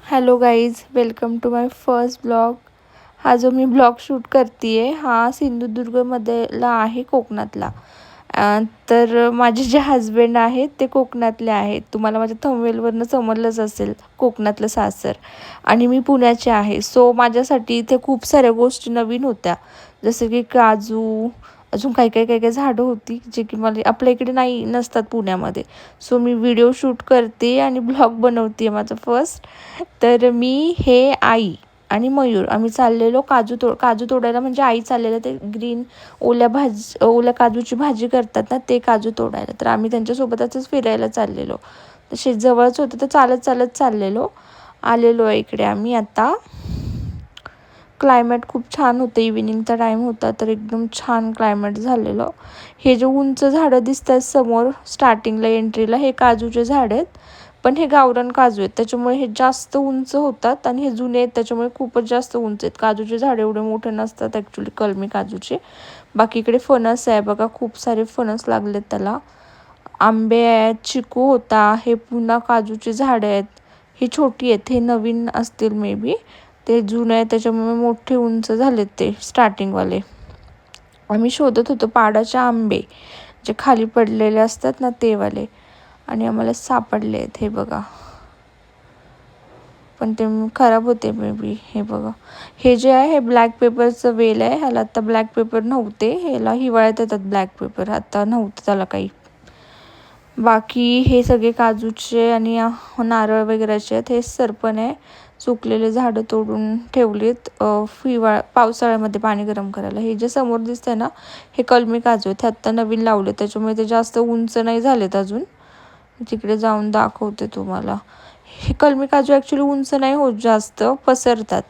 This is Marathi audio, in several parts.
Hello guys, welcome to my first blog. हा जो मी ब्लॉग शूट करते आहे हा सिंधुदुर्गमधला आहे, कोकणातला. तर माझे जे हजबंड आहेत ते कोकणातले आहेत. तुम्हाला माझ्या थंबनेलवरनं समजलंच असेल, कोकणातलं सासर. आणि मी पुण्याचे आहे. सो माझ्यासाठी इथे खूप साऱ्या गोष्टी नवीन होत्या, जसं की काजू, अजून काही झाडं होती जे की मला आपल्या इकडे नाही नसतात पुण्यामध्ये. सो मी व्हिडिओ शूट करते आणि ब्लॉग बनवते आहे माझं फर्स्ट. तर मी, हे, आई आणि मयूर आम्ही चाललेलो काजू तोडायला. म्हणजे आई चाललेलं ते ग्रीन ओल्या काजूची भाजी करतात ना, ते काजू तोडायला. तर आम्ही त्यांच्यासोबतच फिरायला चाललेलो. तसे जवळच होतं तर चालत चालत चाललेलो. आलेलो आहे इकडे आम्ही आता. क्लायमेट खूप छान होतं, इव्हिनिंगचा टाईम होता तर एकदम छान क्लायमेट झालेलं. हे जे उंच झाडं दिसत आहेत समोर स्टार्टिंगला एंट्रीला, हे काजूचे झाड आहेत. पण हे गावरान काजू आहेत, त्याच्यामुळे हे जास्त उंच होतात. आणि हे जुने आहेत त्याच्यामुळे खूपच जास्त उंच आहेत. काजूचे झाड एवढे मोठे नसतात ॲक्च्युली, कलमी काजूचे. बाकी इकडे फणस आहे बघा, खूप सारे फणस लागलेत त्याला. आंबे आहेत, चिकू होता. हे पुन्हा काजूचे झाड आहेत. ही छोटी आहेत, हे नवीन असतील मे बी. ते जुने आहे त्याच्यामुळे मोठे उंच झालेत ते स्टार्टिंगवाले. आम्ही शोधत होतो पाडाचे आंबे, जे खाली पडलेले असतात ना ते वाले. आणि आम्हाला सापडले आहेत हे बघा, पण ते खराब होते मे बी. हे बघा, हे जे आहे हे ब्लॅक पेपरचं वेल आहे. ह्याला आत्ता ब्लॅक पेपर नव्हते, ह्याला हिवाळ्यात येतात ब्लॅक पेपर, आता नव्हतं त्याला काही. बाकी हे सगळे काजूचे आणि नारळ वगैरेचे आहेत. हे सरपण आहे, सुकलेले झाडं तोडून ठेवलीत पावसाळ्यामध्ये पाणी गरम करायला. हे जे समोर दिसतंय ना, हे कलमी काजू आहेत. हे आत्ता नवीन लावले त्याच्यामुळे ते जास्त उंच नाही झालेत अजून. तिकडे जाऊन दाखवते तुम्हाला. हे कलमी काजू ॲक्च्युली उंच नाही होत, जास्त पसरतात.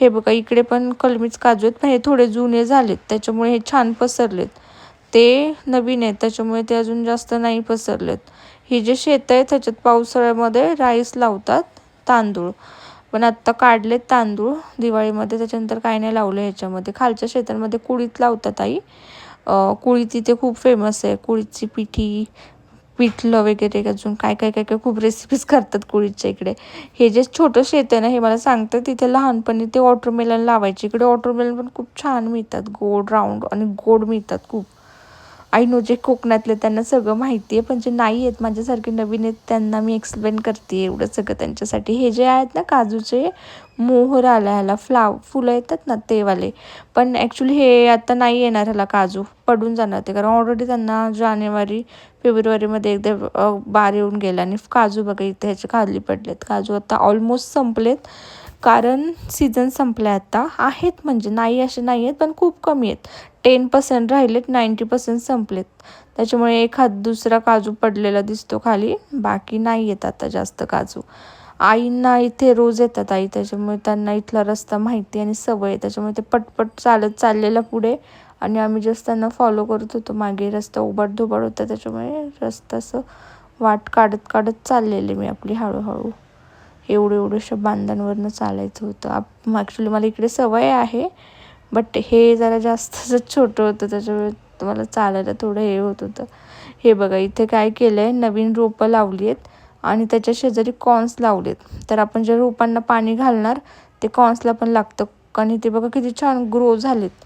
हे बघा, इकडे पण कलमीच काजू आहेत, पण हे थोडे जुने झालेत त्याच्यामुळे हे छान पसरलेत. ते नवीन आहेत त्याच्यामुळे ते अजून जास्त नाही पसरलेत. हे जे शेत आहे त्याच्यात पावसाळ्यामध्ये राईस लावतात, तांदूळ. पण आत्ता काढलेत तांदूळ दिवाळीमध्ये, त्याच्यानंतर काय नाही लावलं ह्याच्यामध्ये. खालच्या शेतांमध्ये कुळीत लावतात आई. कुळीत इथे खूप फेमस आहे, कुळीतची पिठलं वगैरे, अजून काय खूप रेसिपीज करतात कुळीतच्या इकडे. हे जे छोटं शेत आहे ना, हे मला सांगतं तिथे लहानपणी ते वॉटरमेलन लावायचे. इकडे वॉटरमेलन पण खूप छान मिळतात, गोड राऊंड आणि गोड मिळतात खूप. आय नो जे कोकणातले त्यांना सगळं माहिती आहे, पण जे नाही आहेत माझ्यासारखे नवीन आहेत त्यांना मी एक्सप्लेन करते एवढं सगळं त्यांच्यासाठी. हे जे आहेत ना काजूचे, मोहर आला ह्याला, फुलं येतात ना ते वाले. पण ॲक्च्युली हे आता नाही येणार ह्याला काजू, पडून जाणार ते, कारण ऑलरेडी त्यांना जानेवारी फेब्रुवारीमध्ये एकदा बार येऊन गेला. आणि काजू बघा इथे ह्याचे खाली पडलेत. काजू आता ऑलमोस्ट संपलेत, कारण सीझन संपला आता. आहेत म्हणजे नाही असे नाही आहेत, पण खूप कमी आहेत. 10% राहिलेत, 90% संपलेत. त्याच्यामुळे एखाद दुसरा काजू पडलेला दिसतो खाली, बाकी नाही येत आता जास्त काजू. आईंना इथे रोज येतात आई, त्याच्यामुळे त्यांना इथला रस्ता माहिती आणि सवय, त्याच्यामुळे ते पटपट चालत चाललेला पुढे. आणि आम्ही जस्ट त्यांना फॉलो करत होतो मागे. रस्ता उबड-धोबड होता त्याच्यामुळे रस्ता असं वाट काढत काढत चाललेले मी आपली हळूहळू. एवढ्याशा बांधांवरनं चालायचं होतं. ॲक्च्युली मला इकडे सवय आहे, बट हे जरा जास्तच छोटं होतं त्याच्यामुळे तुम्हाला चालायला थोडं हे होत होतं. हे बघा, इथे काय केलं आहे, नवीन रोपं लावली आहेत आणि त्याच्या शेजारी कॉर्न्स लावलेत. तर आपण ज्या रोपांना पाणी घालणार ते कॉर्न्सला पण लागतं. आणि ते बघा किती छान ग्रो झालेत,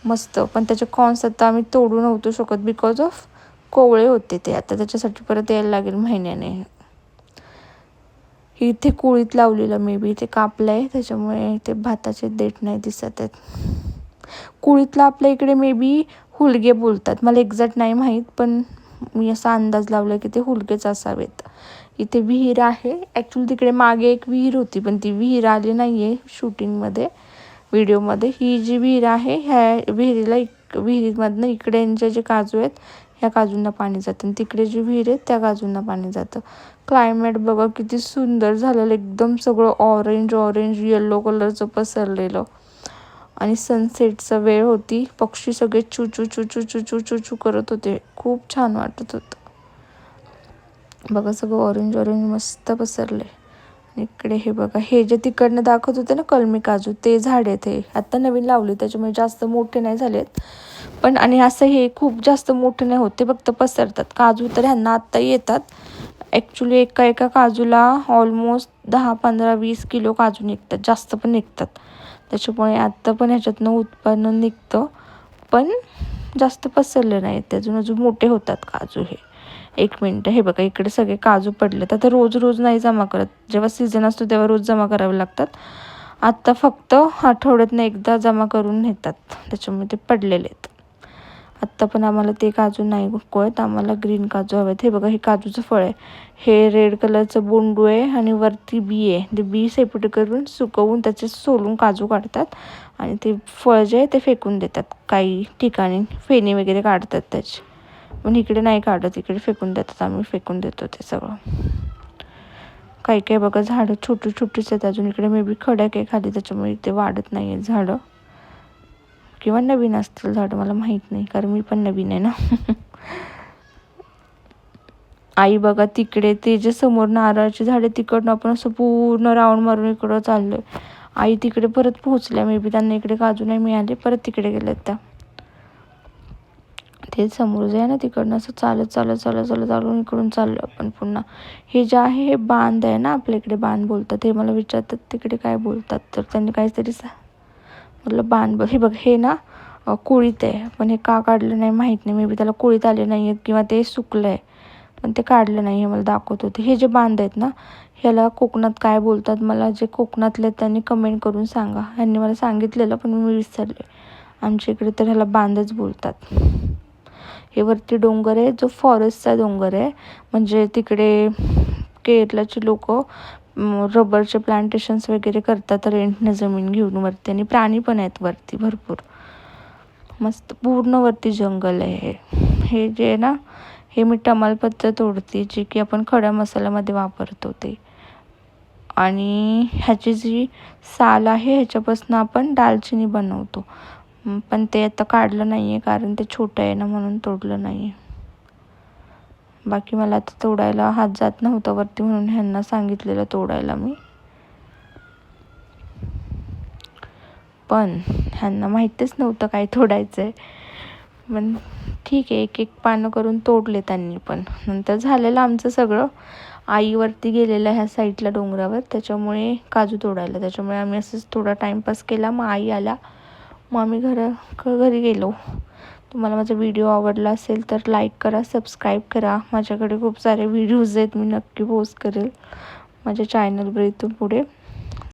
मस्त. पण त्याचे कॉर्न्स आता आम्ही तोडू नव्हतो शकत, बिकॉज ऑफ कोवळे होते ते. आता त्याच्यासाठी परत यायला लागेल महिन्याने. इथे कुळीत लावलेलं मे बी ते कापलं आहे त्याच्यामुळे ते भाताचे देठ नाही दिसत आहेत. कुळीतला आपल्या इकडे मे बी हुलगे बोलतात, मला एक्झॅक्ट नाही माहीत, पण मी असा अंदाज लावला की ते हुलगेच असावेत. इथे विहीर आहे. ॲक्च्युली तिकडे मागे एक विहीर होती, पण ती विहीर आली नाही आहे शूटिंगमध्ये, व्हिडिओमध्ये. ही जी विहीर आहे, ह्या विहिरीमधनं इकडे जे काजू आहेत ह्या काजूंना पाणी जातं, आणि तिकडे जी विहीर आहे त्या काजूंना पाणी जातं. क्लायमेट बघा किती सुंदर झालेलं, एकदम सगळं ऑरेंज येलो कलरचं पसरलेलं. आणि सनसेटचा वेळ होती, पक्षी सगळे चू चू चू चू चू चू चू चू करत होते. खूप छान वाटत होतं बघा, सगळं ऑरेंज मस्त पसरले. इकडे हे बघा, हे जे तिकडनं दाखवत होते ना कलमी काजू, ते झाड आहेत. हे आत्ता नवीन लावले त्याच्यामुळे जास्त मोठे नाही झालेत, पण आणि असं हे खूप जास्त मोठे नाही होते, फक्त पसरतात. काजू तर ह्यांना आत्ता येतात, ॲक्च्युली एका एका काजूला ऑलमोस्ट 10, 15, 20 किलो काजू निघतात, जास्त पण निघतात. त्याच्यामुळे आत्ता पण ह्याच्यातनं उत्पन्न निघतं, पण जास्त पसरले नाहीत ते, अजून अजून मोठे होतात काजू हे. 1 मिनटं, हे बघा इकडे सगळे काजू पडलेत. आता रोज रोज नाही जमा करत, जेव्हा सीझन असतो तेव्हा रोज जमा करावे लागतात. आत्ता फक्त आठवड्यातनं एकदा जमा करून नेतात, त्याच्यामुळे ते पडलेले आहेत. आत्ता पण आम्हाला ते काजू नाही आहेत, आम्हाला ग्रीन काजू हवेत. हे बघा हे काजूचं फळ आहे, हे रेड कलरचं बोंडू आहे आणि वरती बी आहे. ते बी सेपरेट करून सुकवून त्याचे सोलून काजू काढतात आणि ते फळ जे आहे ते फेकून देतात. काही ठिकाणी फेणी वगैरे काढतात त्याची, पण इकडे नाही काढत, इकडे फेकून देतात. आम्ही फेकून देतो ते सगळं. काही काही बघा झाडं छोटी छोटीच आहेत अजून. इकडे मे बी खडक आहे खाली, त्याच्यामुळे ते वाढत नाही आहेत झाडं, किंवा नवीन असतील झाडं, मला माहीत नाही, कारण मी पण नवीन आहे ना. आई बघा तिकडे ते जे समोर नारळाची झाडे, तिकडनं आपण असं पूर्ण राऊंड मारून इकडं चाललोय. आई तिकडे परत पोहोचल्या, मे बी त्यांना इकडे काजू नाही मिळाले, परत तिकडे गेलेत त्या. ते समोर जे आहे ना तिकडनं असं चालत चालत चालत चालत चालून इकडून चाललो आपण पुन्हा. हे जे आहे हे बांध आहे ना, आपल्या इकडे बांध बोलतात. हे मला विचारतात तिकडे काय बोलतात, तर त्यांनी काहीतरी म्हटलं बांध. हे बघ हे ना कुळीत आहे, पण हे का काढलं नाही माहीत नाही, मे बी त्याला कुळीत आले नाही आहेत किंवा ते सुकलं आहे, पण ते काढलं नाही. हे मला दाखवत होते. हे जे बांध आहेत ना, ह्याला कोकणात काय बोलतात, मला जे कोकणातले त्यांनी कमेंट करून सांगा. ह्यांनी मला सांगितलेलं पण मी विसरले. आमच्या इकडे तर ह्याला बांधच बोलतात. हे वरती डोंगर आहे, जो फॉरेस्टचा डोंगर आहे. म्हणजे तिकडे केरळची लोक रबरचे प्लांटेशन्स वगैरे करतात रेंटने जमीन घेऊन वरती, आणि प्राणी पण आहेत वरती भरपूर. मस्त पूर्ण वरती जंगल आहे. हे जे आहे ना, हे मी तमालपत्र तोडते, जे की आपण खड्या मसाल्यामध्ये वापरतो ते. आणि ह्याची जी साल आहे ह्याच्यापासून आपण दालचिनी बनवतो, पण ते आता काढलं नाही आहे कारण ते छोटं आहे ना, म्हणून तोडलं नाही आहे. बाकी मला आता तोडायला हात जात नव्हता वरती, म्हणून ह्यांना सांगितलेलं तोडायला मी, पण ह्यांना माहीतच नव्हतं काय तोडायचं आहे. पण ठीक आहे, एक एक पानं करून तोडले त्यांनी. पण नंतर झालेलं आमचं सगळं. आईवरती गेलेलं ह्या साईडला डोंगरावर, त्याच्यामुळे काजू तोडायला, त्याच्यामुळे आम्ही असंच थोडा टाईमपास केला. मग आई आला, मग आम्ही घरी गेलो. तुम्हाला माझा व्हिडिओ आवडला असेल तर लाईक करा, सबस्क्राईब करा. माझ्याकडे खूप सारे व्हिडिओज आहेत, मी नक्की पोस्ट करेल माझ्या चॅनलवर इथून पुढे.